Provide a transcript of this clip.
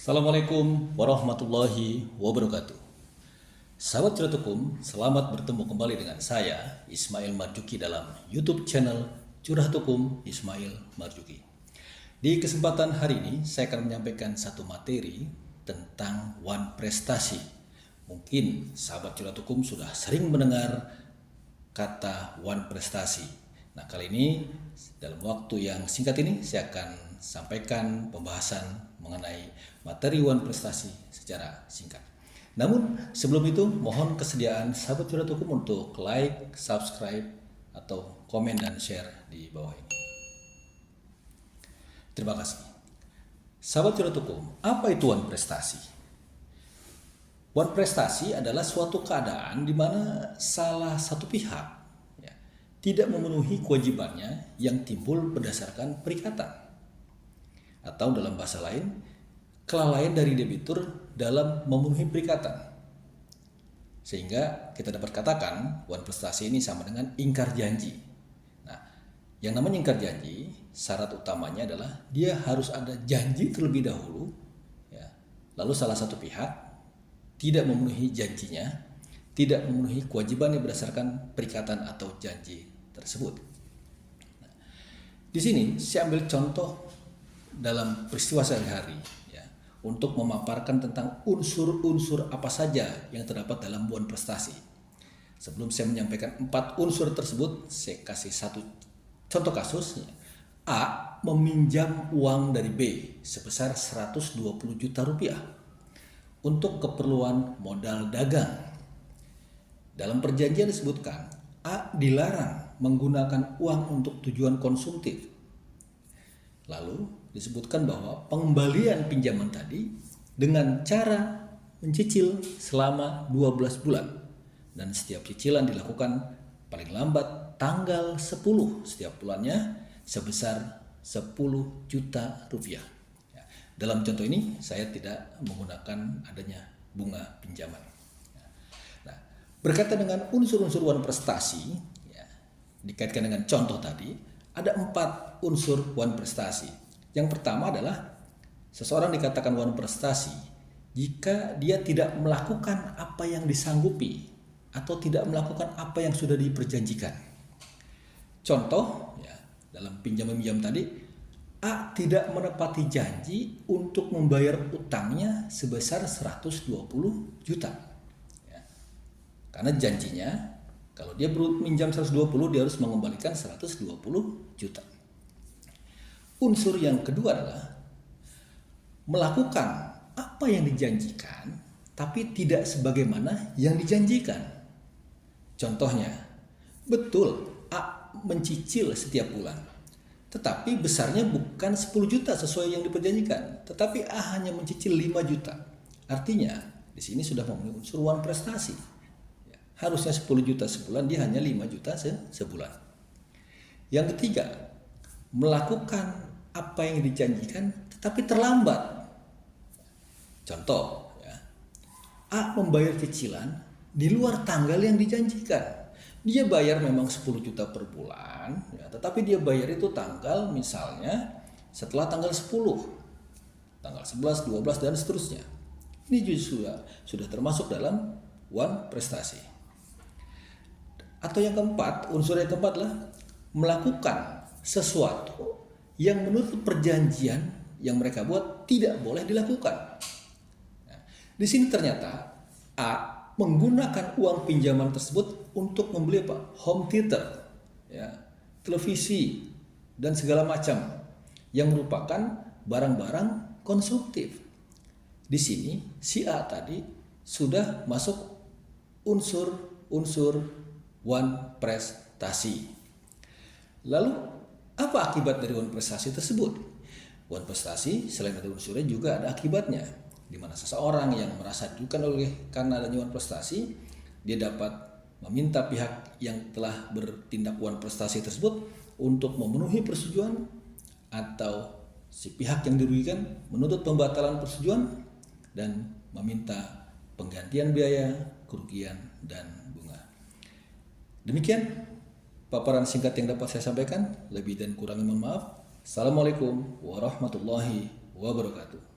Assalamualaikum warahmatullahi wabarakatuh. Sahabat Curhat Hukum, selamat bertemu kembali dengan saya Ismail Marzuki dalam YouTube channel Curhat Hukum Ismail Marzuki. Di kesempatan hari ini saya akan menyampaikan satu materi tentang One Prestasi. Mungkin sahabat Curhat Hukum sudah sering mendengar kata One Prestasi. Nah, kali ini dalam waktu yang singkat ini saya akan sampaikan pembahasan mengenai materi One Prestasi secara singkat. Namun sebelum itu mohon kesediaan sahabat Curhat Hukum untuk like, subscribe, atau komen dan share di bawah ini. Terima kasih. Sahabat Curhat Hukum, apa itu One Prestasi? One Prestasi adalah suatu keadaan di mana salah satu pihak tidak memenuhi kewajibannya yang timbul berdasarkan perikatan, atau dalam bahasa lain, kelalaian dari debitur dalam memenuhi perikatan. Sehingga kita dapat katakan One Prestasi ini sama dengan ingkar janji. Nah, yang namanya ingkar janji, syarat utamanya adalah dia harus ada janji terlebih dahulu, lalu salah satu pihak tidak memenuhi janjinya, tidak memenuhi kewajibannya berdasarkan perikatan atau janji tersebut. Nah, di sini saya ambil contoh dalam peristiwa sehari-hari untuk memaparkan tentang unsur-unsur apa saja yang terdapat dalam One Prestasi. Sebelum saya menyampaikan 4 unsur tersebut, saya kasih satu contoh kasus. A meminjam uang dari B sebesar 120 juta rupiah untuk keperluan modal dagang. Dalam perjanjian disebutkan A dilarang menggunakan uang untuk tujuan konsumtif. Lalu disebutkan bahwa pengembalian pinjaman tadi dengan cara mencicil selama 12 bulan. Dan setiap cicilan dilakukan paling lambat tanggal 10 setiap bulannya sebesar 10 juta rupiah. Dalam contoh ini saya tidak menggunakan adanya bunga pinjaman. Nah, berkaitan dengan unsur-unsur One Prestasi, dikaitkan dengan contoh tadi, ada 4 unsur One Prestasi. Yang pertama adalah seseorang dikatakan One Prestasi jika dia tidak melakukan apa yang disanggupi atau tidak melakukan apa yang sudah diperjanjikan. Contoh, dalam pinjam-meminjam tadi, A tidak menepati janji untuk membayar utangnya sebesar 120 juta. Karena janjinya, kalau dia minjam 120, dia harus mengembalikan 120 juta. Unsur yang kedua adalah melakukan apa yang dijanjikan, tapi tidak sebagaimana yang dijanjikan. Contohnya, betul A mencicil setiap bulan, tetapi besarnya bukan 10 juta sesuai yang diperjanjikan, tetapi A hanya mencicil 5 juta. Artinya, di sini sudah memenuhi unsur One Prestasi. Harusnya 10 juta sebulan, dia hanya 5 juta sebulan. Yang ketiga, melakukan apa yang dijanjikan tetapi terlambat. Contoh, A membayar cicilan di luar tanggal yang dijanjikan. Dia bayar memang 10 juta per bulan, tetapi dia bayar itu tanggal misalnya setelah tanggal 10, tanggal 11, 12, dan seterusnya. Ini juga sudah termasuk dalam One Prestasi. Atau yang keempat, unsur yang keempat adalah melakukan sesuatu yang menurut perjanjian yang mereka buat tidak boleh dilakukan. Nah, di sini ternyata A menggunakan uang pinjaman tersebut untuk membeli home theater, televisi, dan segala macam yang merupakan barang-barang konsumtif. Di sini si A tadi sudah masuk unsur One Prestasi. Lalu apa akibat dari One Prestasi tersebut? One Prestasi selain ada unsurnya juga ada akibatnya, di mana seseorang yang merasa dirugikan karena adanya One Prestasi, dia dapat meminta pihak yang telah bertindak One Prestasi tersebut untuk memenuhi persetujuan, atau si pihak yang dirugikan menuntut pembatalan persetujuan dan meminta penggantian biaya, kerugian, dan bunga. Demikian paparan singkat yang dapat saya sampaikan. Lebih dan kurangnya mohon maaf. Assalamualaikum warahmatullahi wabarakatuh.